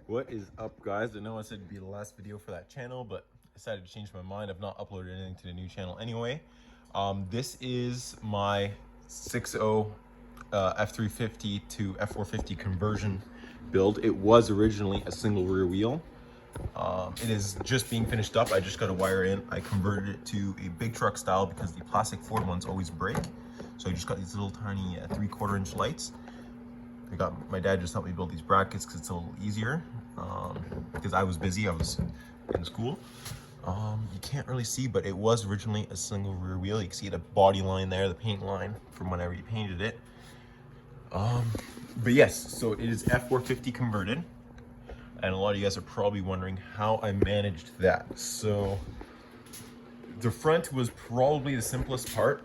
What is up, guys? I know I said it'd be the last video for that channel, but I decided to change my mind. I've not uploaded anything to the new channel anyway. This is my 6.0 F-350 to F-450 conversion build. It was originally a single rear wheel. It is just being finished up. I just got a wire in. I converted it to a big truck style because the plastic Ford ones always break. So I just got these little tiny 3/4 inch lights. My dad just helped me build these brackets because it's a little easier. Because I was busy, I was in school. You can't really see, but it was originally a single rear wheel. You can see the body line there, the paint line from whenever you painted it. But yes, so it is F-450 converted. And a lot of you guys are probably wondering how I managed that. So the front was probably the simplest part.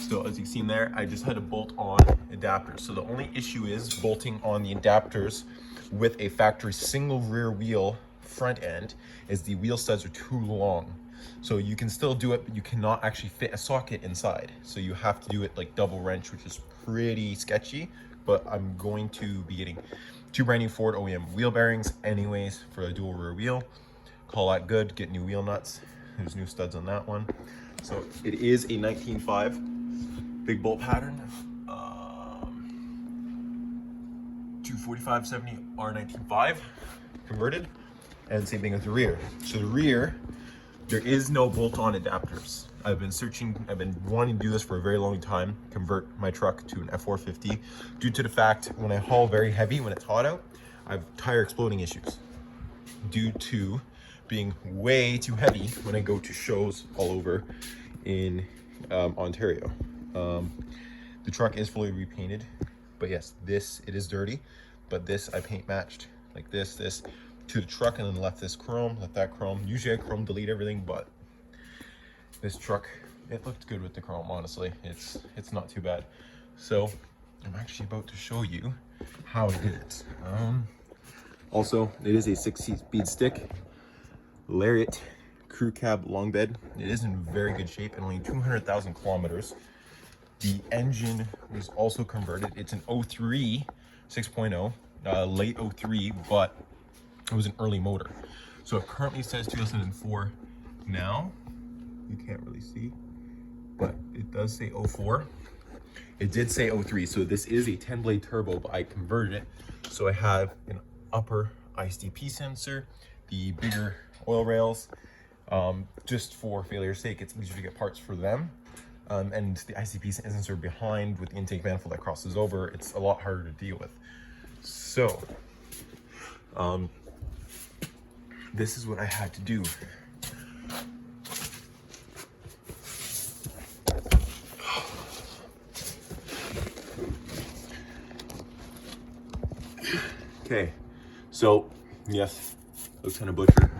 So as you've seen there, I just had to bolt on adapters. So the only issue is bolting on the adapters with a factory single rear wheel front end is the wheel studs are too long. So you can still do it, but you cannot actually fit a socket inside. So you have to do it like double wrench, which is pretty sketchy, but I'm going to be getting two brand new Ford OEM wheel bearings anyways for a dual rear wheel. Call that good, get new wheel nuts. There's new studs on that one. So it is a 19.5 big bolt pattern, 245/70 R19.5 converted, and same thing with the rear. So the rear, there is no bolt-on adapters. I've been wanting to do this for a very long time, convert my truck to an F-450, due to the fact when I haul very heavy, when it's hot out, I have tire exploding issues due to being way too heavy when I go to shows all over in Ontario. The truck is fully repainted, but yes, it is dirty, but this I paint matched like this to the truck, and then left this chrome, left that chrome. Usually I chrome delete everything, but this truck, it looked good with the chrome, honestly. It's not too bad. So I'm actually about to show you how I did it. Also, it is a 6-speed stick, Lariat crew cab long bed. It is in very good shape and only 200,000 kilometers. The engine was also converted. It's an 03 6.0, late 03, but it was an early motor. So it currently says 2004 now. You can't really see, but it does say 04. It did say 03, so this is a 10-blade turbo, but I converted it. So I have an upper ISDP sensor, the bigger oil rails, just for failure's sake, it's easier to get parts for them. And the ICP sensor behind with the intake manifold that crosses over, it's a lot harder to deal with. So, this is what I had to do. Okay, so yes, looks kind of butchered.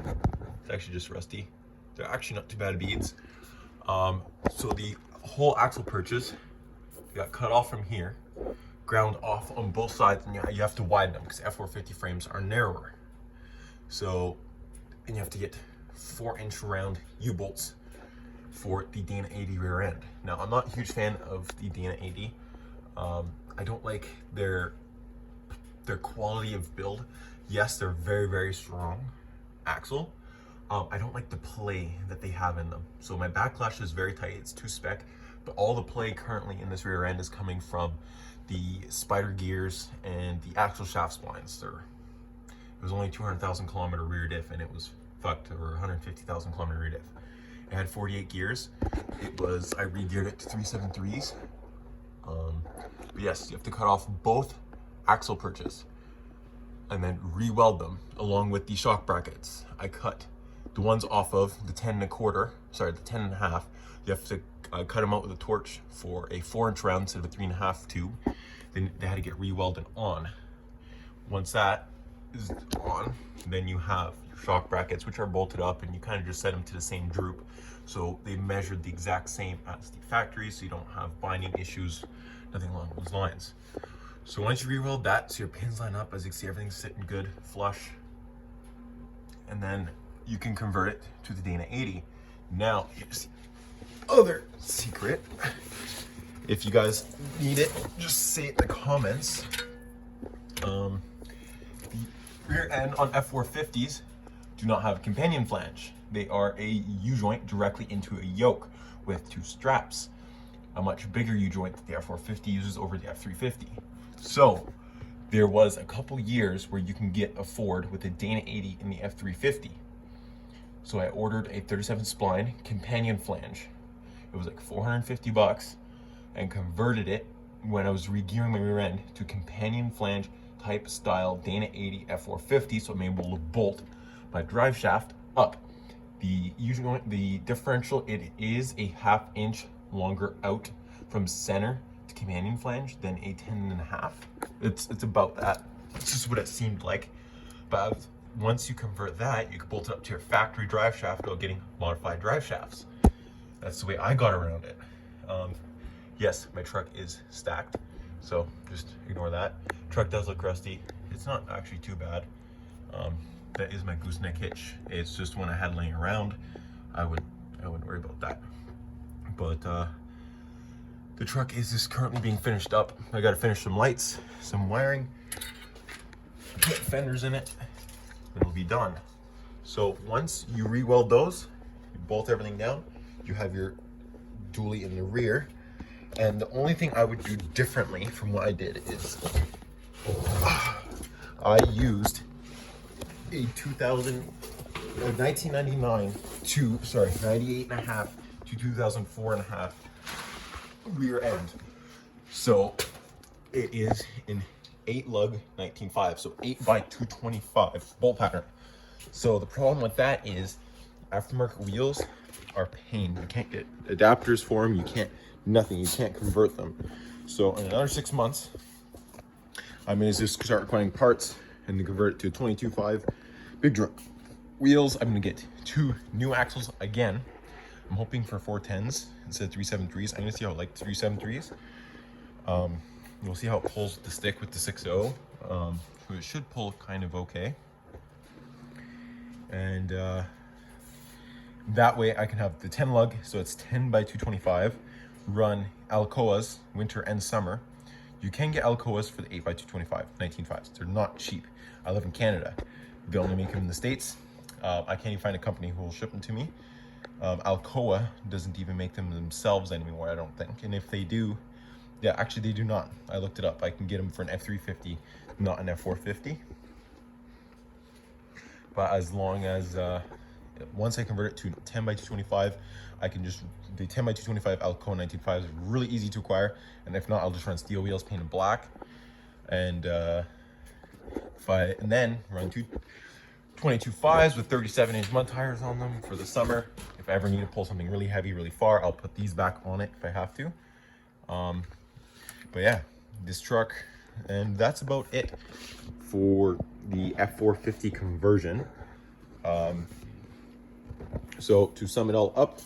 It's actually just rusty. They're actually not too bad beads. So the whole axle purchase got cut off from here, ground off on both sides, and you have to widen them because F-450 frames are narrower. So, and you have to get 4-inch round U-bolts for the Dana 80 rear end. Now, I'm not a huge fan of the Dana 80. I don't like their quality of build. Yes, they're very, very strong axle. I don't like the play that they have in them. So my backlash is very tight, it's 2-spec, but all the play currently in this rear end is coming from the spider gears and the axle shaft splines. It was only 200,000 kilometer rear diff, and it was fucked, or 150,000 kilometer rear diff. It had 48 gears. I re-geared it to 373s. But yes, you have to cut off both axle purchase and then re-weld them along with the shock brackets. I cut the ones off of the 10.25, sorry, the 10.5. You have to cut them out with a torch for a 4-inch round instead of a 3.5 tube. Then they had to get re-welded on. Once that is on, then you have your shock brackets, which are bolted up, and you kind of just set them to the same droop. So they measured the exact same as the factory, so you don't have binding issues, nothing along those lines. So once you re-weld that, so your pins line up, as you can see, everything's sitting good, flush, and then you can convert it to the Dana 80. Now, here's the other secret. If you guys need it, just say it in the comments. The Rear end on F-450s do not have a companion flange. They are a U-joint directly into a yoke with two straps. A much bigger U-joint that the F-450 uses over the F-350. So there was a couple years where you can get a Ford with a Dana 80 in the F-350. So I ordered a 37 spline companion flange. It was like 450 bucks, and converted it when I was regearing my rear end to companion flange type style Dana 80 F-450, so I'm able to bolt my drive shaft up. The differential, it is a 1/2 inch longer out from center to companion flange than a 10.5. It's about that. It's just what it seemed like. But once you convert that, you can bolt it up to your factory drive shaft without getting modified drive shafts. That's the way I got around it. Yes, my truck is stacked, so just ignore that. Truck does look rusty. It's not actually too bad. That is my gooseneck hitch. It's just one I had laying around. I wouldn't worry about that. But the truck is just currently being finished up. I got to finish some lights, some wiring, put fenders in it, and it'll be done. So once you re-weld those, you bolt everything down, you have your dually in the rear. And the only thing I would do differently from what I did is I used a 1999 to 98.5 to 2004.5 rear end. So it is an 8 lug 19.5, so 8 by 225 bolt pattern. So the problem with that is aftermarket wheels are pain. You can't get adapters for them. You can't convert them. So in another 6 months, I'm gonna just start finding parts and to convert it to a 22.5 big drum wheels. I'm gonna get 2 new axles again. I'm hoping for 410s instead of 373s. I'm gonna see how I like 373s. We'll see how it pulls the stick with the 6.0. So it should pull kind of okay. And that way I can have the 10 lug, so it's 10 by 225, run Alcoas winter and summer. You can get Alcoas for the 8 by 225 19.5s. They're not cheap. I live in Canada. They only make them in the States. I can't even find a company who will ship them to me. Alcoa doesn't even make them themselves anymore, I don't think. And if they do, yeah, actually they do not. I looked it up. I can get them for an F-350, not an F-450. But as long as, once I convert it to 10 by 225, I can just, the 10 by 225 Alcoa 19.5 is really easy to acquire. And if not, I'll just run steel wheels painted black. And then run 22.5s with 37-inch mud tires on them for the summer. If I ever need to pull something really heavy, really far, I'll put these back on it if I have to. But yeah, this truck, and that's about it for the F-450 conversion. So to sum it all up,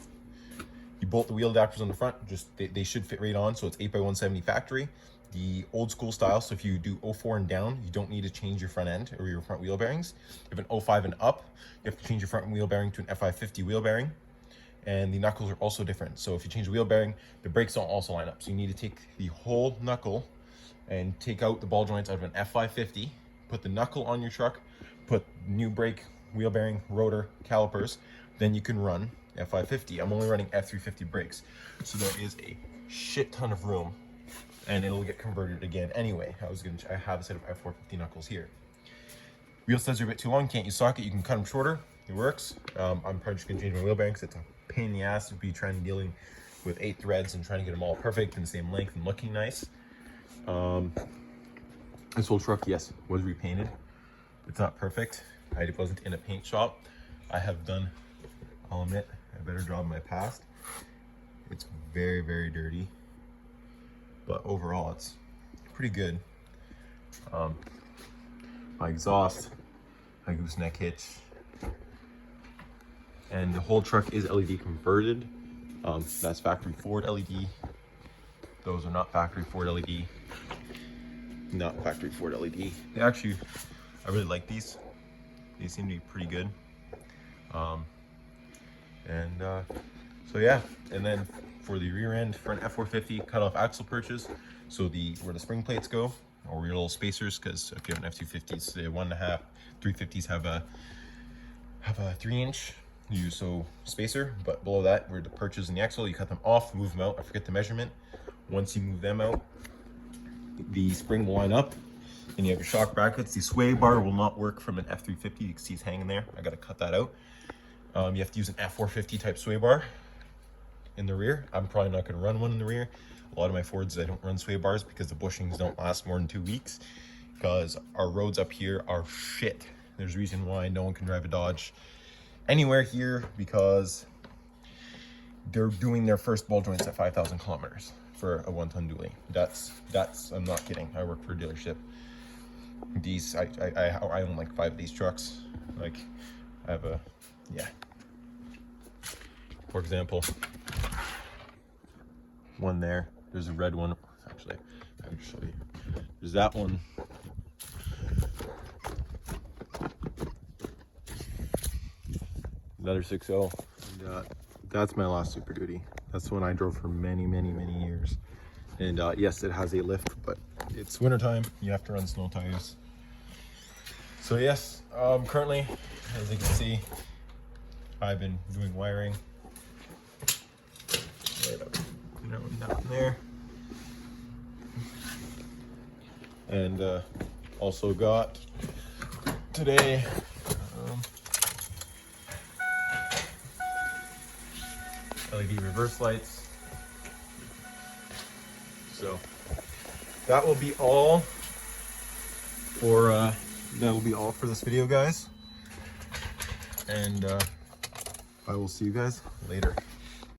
you bolt the wheel adapters on the front, just they should fit right on. So it's 8 by 170 factory, the old school style. So if you do 04 and down, you don't need to change your front end or your front wheel bearings. If an 05 and up, you have to change your front wheel bearing to an F-550 wheel bearing. And the knuckles are also different. So if you change the wheel bearing, the brakes don't also line up. So you need to take the whole knuckle and take out the ball joints out of an F-550, put the knuckle on your truck, put new brake, wheel bearing, rotor, calipers, then you can run F-550. I'm only running F-350 brakes. So there is a shit ton of room, and it'll get converted again anyway. I have a set of F-450 knuckles here. Wheel studs are a bit too long, can't use socket, you can cut them shorter, it works. I'm probably just gonna change my wheel bearings. It's a pain in the ass to be dealing with 8 threads and trying to get them all perfect and the same length and looking nice. This whole truck, yes, was repainted. It's not perfect. I wasn't in a paint shop. I have done, I'll admit, a better job in my past. It's very, very dirty, but overall it's pretty good. My exhaust, my gooseneck hitch, and the whole truck is LED converted. That's factory Ford LED. Those are not factory Ford LED. Not factory Ford LED. They actually, I really like these. They seem to be pretty good. So yeah, and then for the rear end, for an F-450 cut off axle purchase, so where the spring plates go, or your little spacers, because if you have an F-250, the 1.5, 350s have a 3-inch spacer, but below that, where the perches and the axle, you cut them off, move them out. I forget the measurement. Once you move them out, the spring will line up. Then you have your shock brackets. The sway bar will not work from an F-350. You can see it's hanging there. I got to cut that out. You have to use an F-450 type sway bar in the rear. I'm probably not going to run one in the rear. A lot of my Fords, I don't run sway bars because the bushings don't last more than 2 weeks, because our roads up here are shit. There's a reason why no one can drive a Dodge anywhere here, because they're doing their first ball joints at 5,000 kilometers for a 1-ton dually. That's I'm not kidding. I work for a dealership. These I own like 5 of these trucks. Like I have a, yeah. For example, one there. There's a red one. Actually, I can show you. There's that one. Another 6.0. And that's my last Super Duty. That's the one I drove for many years. And yes, it has a lift, but it's wintertime. You have to run snow tires. So yes, currently, as you can see, I've been doing wiring. Right up, down there. And also got today LED reverse lights. So that will be all for this video, guys. And I will see you guys later.